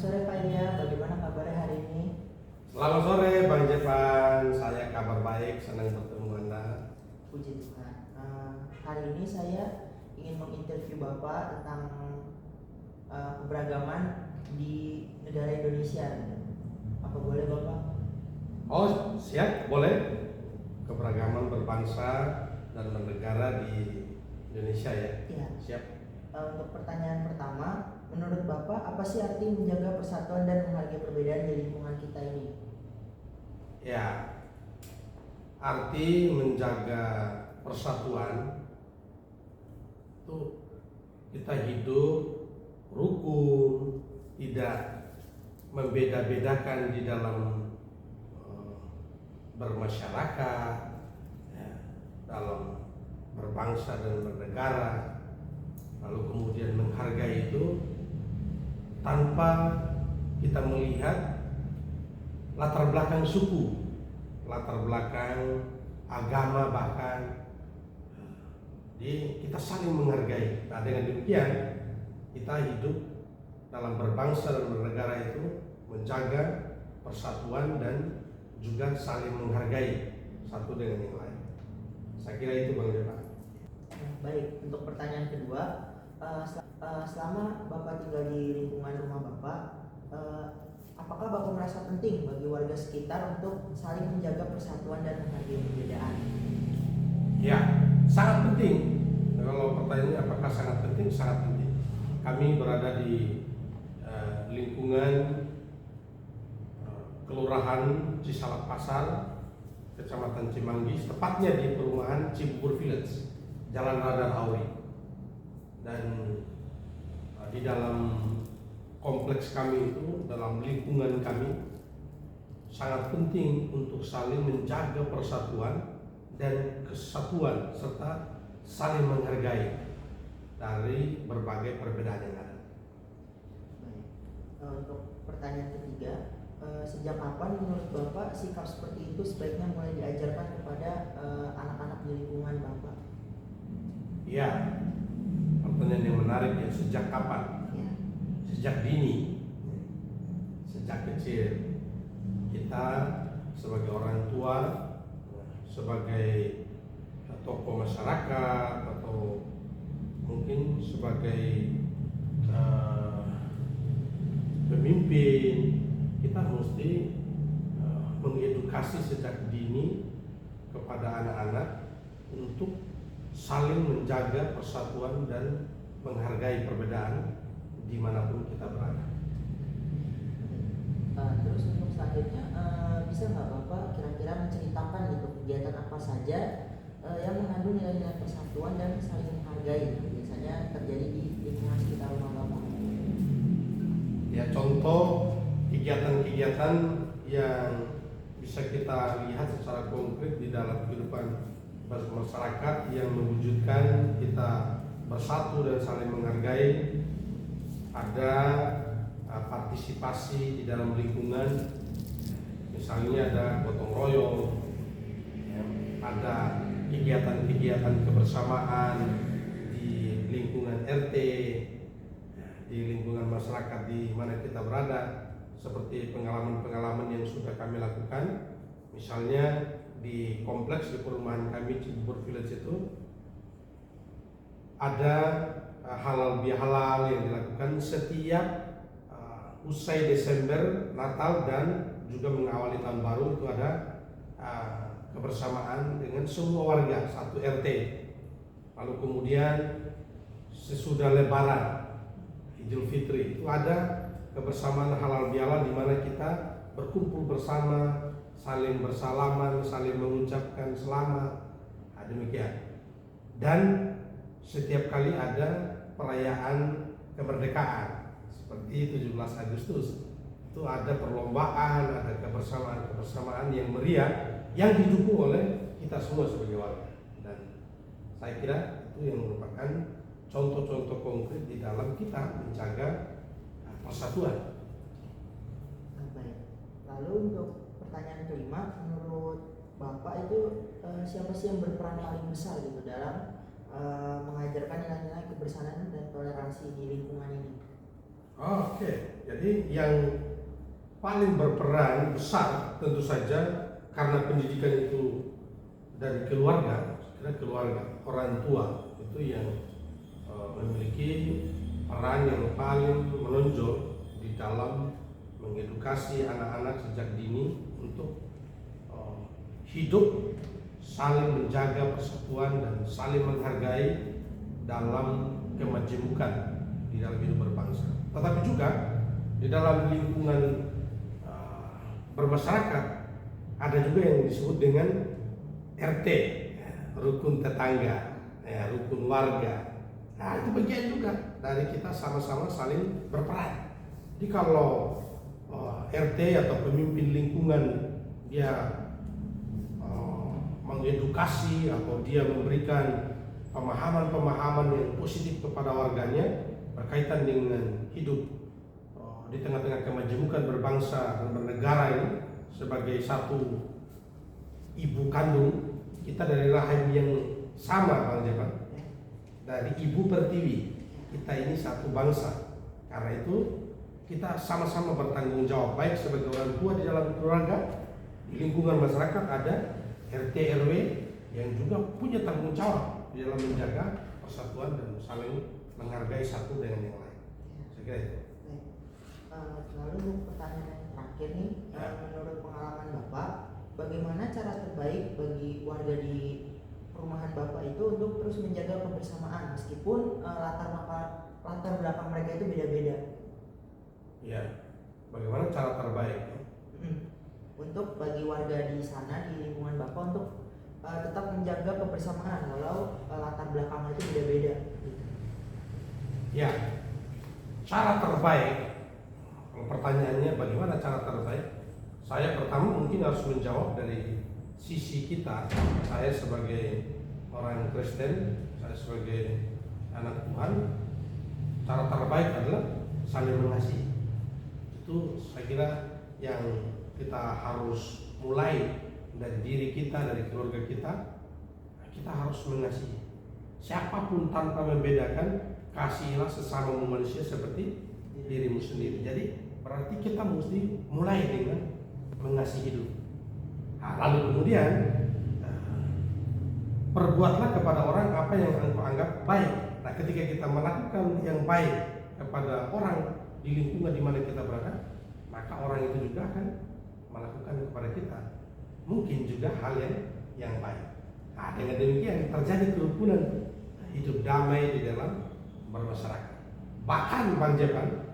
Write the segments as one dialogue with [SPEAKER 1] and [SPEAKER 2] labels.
[SPEAKER 1] sore Pak Ilya, bagaimana kabarnya hari ini?
[SPEAKER 2] Selamat sore Bang Jepan, saya kabar baik, senang bertemu Anda.
[SPEAKER 1] Puji Tuhan. Hari ini saya ingin menginterview Bapak tentang keberagaman di negara Indonesia. Apa boleh Bapak?
[SPEAKER 2] Oh siap, boleh. Keberagaman berbangsa dan bernegara di Indonesia ya?
[SPEAKER 1] Iya.
[SPEAKER 2] Siap.
[SPEAKER 1] Untuk pertanyaan pertama, menurut Bapak apa sih arti menjaga persatuan dan menghargai perbedaan di lingkungan kita ini?
[SPEAKER 2] Ya, arti menjaga persatuan itu kita hidup rukun, tidak membeda-bedakan di dalam bermasyarakat, ya, dalam berbangsa dan bernegara, lalu kemudian menghargai itu tanpa kita melihat latar belakang suku, latar belakang agama bahkan. Jadi kita saling menghargai. Nah dengan demikian kita hidup dalam berbangsa dan bernegara itu menjaga persatuan dan juga saling menghargai satu dengan yang lain. Saya kira itu Bang Jepan.
[SPEAKER 1] Baik, untuk pertanyaan kedua, selama Bapak tinggal di lingkungan rumah Bapak, apakah Bapak merasa penting bagi warga sekitar untuk saling menjaga persatuan dan menghargai perbedaan?
[SPEAKER 2] Ya, sangat penting. Kalau pertanyaannya apakah sangat penting? Sangat penting. Kami berada di lingkungan Kelurahan Cisalak Pasar, Kecamatan Cimanggis, tepatnya di perumahan Cibubur Village, Jalan Radar Auri. Dan di dalam kompleks kami itu, dalam lingkungan kami, sangat penting untuk saling menjaga persatuan dan kesatuan serta saling menghargai dari berbagai perbedaan yang ada.
[SPEAKER 1] Baik. Untuk pertanyaan ketiga, sejak kapan menurut Bapak sikap seperti itu sebaiknya mulai diajarkan kepada anak-anak di lingkungan Bapak?
[SPEAKER 2] Ya, pertanyaan yang menarik ya, sejak kapan?
[SPEAKER 1] Ya.
[SPEAKER 2] Sejak dini, sejak kecil. Kita sebagai orang tua, sebagai tokoh masyarakat atau mungkin sebagai pemimpin, kita mesti mengedukasi sejak dini kepada anak-anak untuk saling menjaga persatuan dan menghargai perbedaan dimanapun kita berada.
[SPEAKER 1] Terus untuk selanjutnya, bisa nggak Bapak kira-kira menceritakan gitu kegiatan apa saja yang mengandung nilai-nilai persatuan dan saling menghargai biasanya terjadi di lingkungan sekitar rumah Bapak?
[SPEAKER 2] Ya, contoh kegiatan-kegiatan yang bisa kita lihat secara konkret di dalam kehidupan masyarakat yang mewujudkan kita bersatu dan saling menghargai. Ada partisipasi di dalam lingkungan, misalnya ada gotong royong, ya, ada kegiatan-kegiatan kebersamaan di lingkungan RT, di lingkungan masyarakat di mana kita berada, seperti pengalaman-pengalaman yang sudah kami lakukan. Misalnya di kompleks di perumahan kami Cibubur Village itu ada halal bihalal yang dilakukan setiap usai Desember, Natal dan juga mengawali tahun baru. Itu ada kebersamaan dengan semua warga satu RT. Lalu kemudian sesudah Lebaran, Idul Fitri, itu ada kebersamaan halal bihalal di mana kita berkumpul bersama, saling bersalaman, saling mengucapkan selamat. Demikian. Dan setiap kali ada perayaan kemerdekaan seperti 17 Agustus, itu ada perlombaan, ada kebersamaan yang meriah yang didukung oleh kita semua sebagai warga. Dan saya kira itu yang merupakan contoh-contoh konkret di dalam kita menjaga persatuan.
[SPEAKER 1] Baik. Lalu untuk pertanyaan kelima, menurut Bapak itu siapa sih yang berperan paling besar gitu dalam mengajarkan nilai-nilai kebersamaan dan toleransi di lingkungan ini?
[SPEAKER 2] Oke, Jadi yang paling berperan besar tentu saja karena pendidikan itu dari keluarga, karena keluarga orang tua itu yang memiliki peran yang paling menonjol di dalam mengedukasi anak-anak sejak dini untuk hidup saling menjaga persatuan dan saling menghargai dalam kemajemukan di dalam hidup berbangsa. Tetapi juga di dalam lingkungan bermasyarakat ada juga yang disebut dengan RT, rukun tetangga, rukun warga. Nah, itu bagian juga dari kita sama-sama saling berperan. Jadi kalau RT atau pemimpin lingkungan dia mengedukasi atau dia memberikan pemahaman-pemahaman yang positif kepada warganya berkaitan dengan hidup di tengah-tengah kemajemukan berbangsa dan bernegara ini sebagai satu ibu kandung kita dari rahim yang sama, Bang Jepan, dari ibu pertiwi kita ini satu bangsa. Karena itu kita sama-sama bertanggung jawab baik sebagai orang tua di dalam keluarga, di lingkungan masyarakat ada RT RW yang juga punya tanggung jawab di dalam menjaga persatuan dan saling menghargai satu dengan yang lain. Saya kira itu.
[SPEAKER 1] Lalu pertanyaan yang terakhir nih, menurut pengalaman Bapak, bagaimana cara terbaik bagi warga di perumahan Bapak itu untuk terus menjaga kebersamaan meskipun latar belakang mereka itu beda-beda?
[SPEAKER 2] Ya, bagaimana cara terbaik?
[SPEAKER 1] Untuk bagi warga di sana di lingkungan Bapak untuk tetap menjaga kebersamaan walau latar belakangnya itu beda-beda.
[SPEAKER 2] Ya, cara terbaik. Kalau pertanyaannya bagaimana cara terbaik? Saya pertama mungkin harus menjawab dari sisi kita. Saya sebagai orang Kristen, saya sebagai anak Tuhan, cara terbaik adalah saling mengasihi. Itu saya kira yang kita harus mulai dari diri kita, dari keluarga kita. Kita harus mengasihi siapapun tanpa membedakan. Kasihilah sesama manusia seperti dirimu sendiri. Jadi berarti kita mesti mulai dengan mengasihi hidup. Nah, lalu kemudian perbuatlah kepada orang apa yang engkau anggap baik. Nah, ketika kita melakukan yang baik kepada orang di lingkungan di mana kita berada, maka orang itu juga akan melakukan kepada kita mungkin juga hal yang baik. Nah, dengan demikian terjadi kerukunan, hidup damai di dalam bermasyarakat. Bahkan Bang Jepan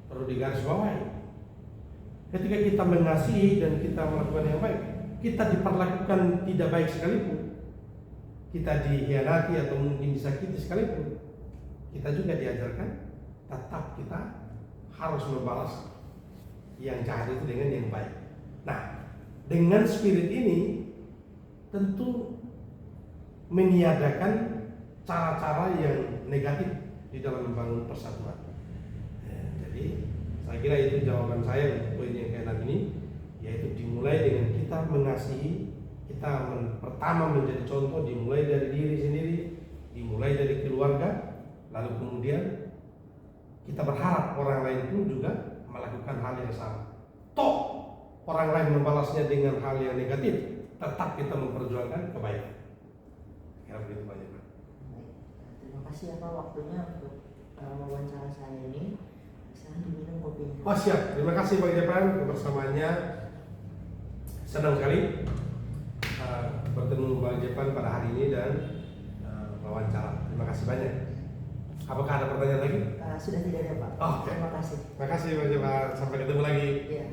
[SPEAKER 2] perlu digarisbawahi, ketika kita mengasihi dan kita melakukan yang baik, kita diperlakukan tidak baik sekalipun, kita dikhianati atau mungkin disakiti sekalipun, kita juga diajarkan tetap kita harus membalas yang jahat itu dengan yang baik. Nah, dengan spirit ini tentu meniadakan cara-cara yang negatif di dalam membangun persatuan. Jadi saya kira itu jawaban saya untuk poin yang keenam ini, yaitu dimulai dengan kita mengasihi, kita pertama menjadi contoh, dimulai dari diri sendiri, dimulai dari keluarga, lalu kemudian kita berharap orang lain pun juga melakukan hal yang sama. Toh orang lain membalasnya dengan hal yang negatif, tetap kita memperjuangkan kebaikan. Kira begitu banyak.
[SPEAKER 1] Terima kasih ya Pak waktunya untuk wawancara saya ini. Saya diminum kopinya.
[SPEAKER 2] Oh siap, terima kasih Bang Jepan kebersamaannya. Senang sekali bertemu Bang Jepan pada hari ini dan wawancara. Terima kasih banyak. Apakah ada pertanyaan lagi?
[SPEAKER 1] Sudah tidak ada Pak.
[SPEAKER 2] Oh,
[SPEAKER 1] terima kasih.
[SPEAKER 2] Terima kasih Bang Jepan. Sampai ketemu lagi.
[SPEAKER 1] Iya.